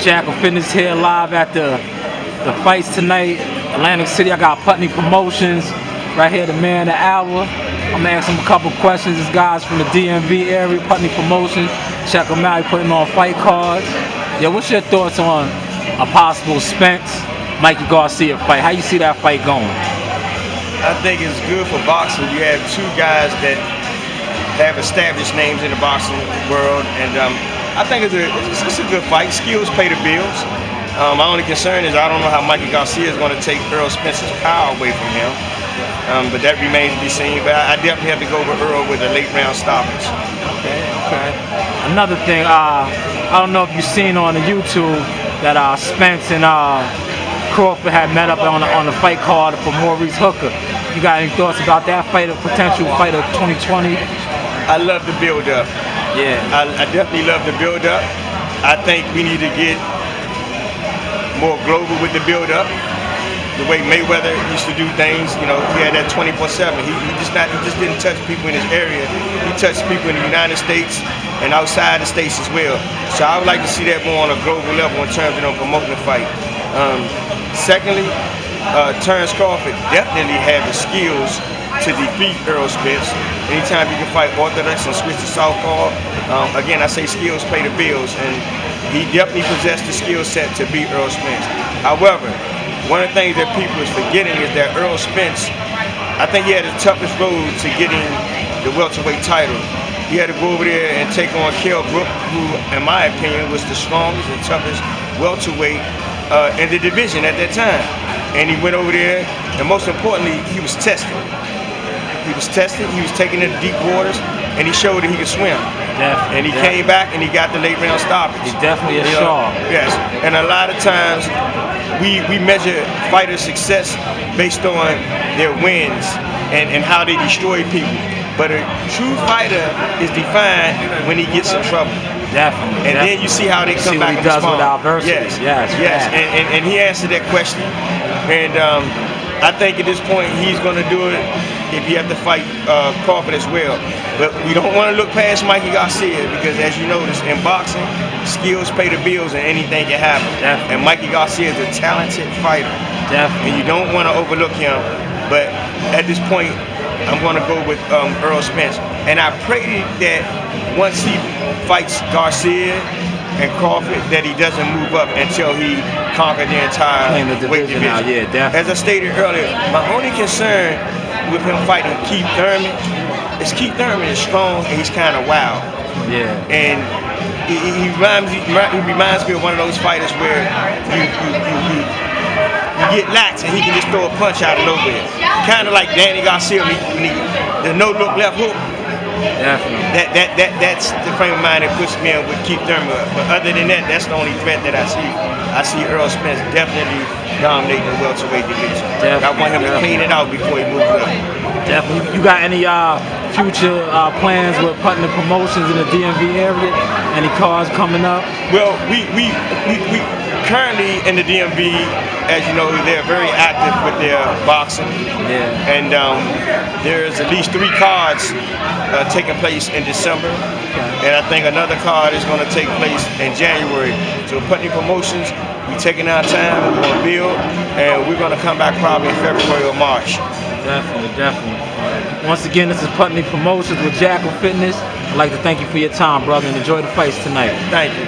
Jackal Fitness here live at the fights tonight. Atlantic City, I got Putney Promotions right here, the man of the hour. I'm gonna ask him a couple questions. This guy's from the DMV area, Putney Promotions. Check him out, he's putting on fight cards. Yeah, what's your thoughts on a possible Spence Mikey Garcia fight? How you see that fight going? I think it's good for boxing. You have two guys that have established names in the boxing world, and I think it's a good fight. Skills pay the bills. My only concern is I don't know how Mikey Garcia is going to take Earl Spence's power away from him, but that remains to be seen. But I definitely have to go with Earl with a late round stoppage. Okay. Another thing, I don't know if you've seen on the YouTube that Spence and Crawford had met up on the fight card for Maurice Hooker. You got any thoughts about that fight, a potential fight of 2020? I love the build-up. Yeah. I definitely love the build-up. I think we need to get more global with the build-up. The way Mayweather used to do things, you know, he had that 24/7. He just didn't touch people in his area. He touched people in the United States and outside the states as well. So I would like to see that more on a global level in terms of promoting the fight. Secondly, Terrence Crawford definitely had the skills to defeat Earl Spence. Anytime you can fight orthodox and switch to southpaw, again, I say skills pay the bills, and he definitely possessed the skill set to beat Earl Spence. However, one of the things that people is forgetting is that Earl Spence, I think he had the toughest road to getting the welterweight title. He had to go over there and take on Kell Brook, who, in my opinion, was the strongest and toughest welterweight in the division at that time. And he went over there, and most importantly, he was tested. He was tested, he was taken into deep waters, and he showed that he could swim. Definitely, and he came back and he got the late round stoppage. He's definitely a shark. Yes, and a lot of times we measure fighters' success based on their wins and how they destroy people. But a true fighter is defined when he gets in trouble. Definitely. And then you see how they come back and respond. respond. With adversity. Yes. And he answered that question. And I think at this point he's going to do it if he have to fight Crawford as well. But we don't want to look past Mikey Garcia because, as you notice, in boxing, skills pay the bills and anything can happen. Definitely. And Mikey Garcia is a talented fighter. Definitely. And you don't want to overlook him. But at this point, I'm going to go with Earl Spence. And I pray that once he fights Garcia and Crawford, that he doesn't move up until he conquered the entire weight division. Now, yeah, definitely. As I stated earlier, my only concern with him fighting Keith Thurman is Keith Thurman is strong and he's kind of wild. Yeah. And he reminds me of one of those fighters where you get lax and he can just throw a punch out of nowhere. Kind of like Danny Garcia, the no-look left hook. Definitely. That's the frame of mind that puts me in with Keith Thurman. But other than that, that's the only threat that I see. I see Earl Spence definitely dominating the welterweight division. I want him to clean it out before he moves up. Definitely. You got any future plans with Putney Promotions in the DMV area? Any cards coming up? Well, we currently in the DMV, as you know, they're very active with their boxing. Yeah. And there's at least 3 cards taking place in December. Okay. And I think another card is going to take place in January. So Putney Promotions, we're taking our time, we're going to build, and we're going to come back probably in February or March. Definitely. Once again, this is Putney Promotions with Jackal Fitness. I'd like to thank you for your time, brother, and enjoy the fights tonight. Thank you.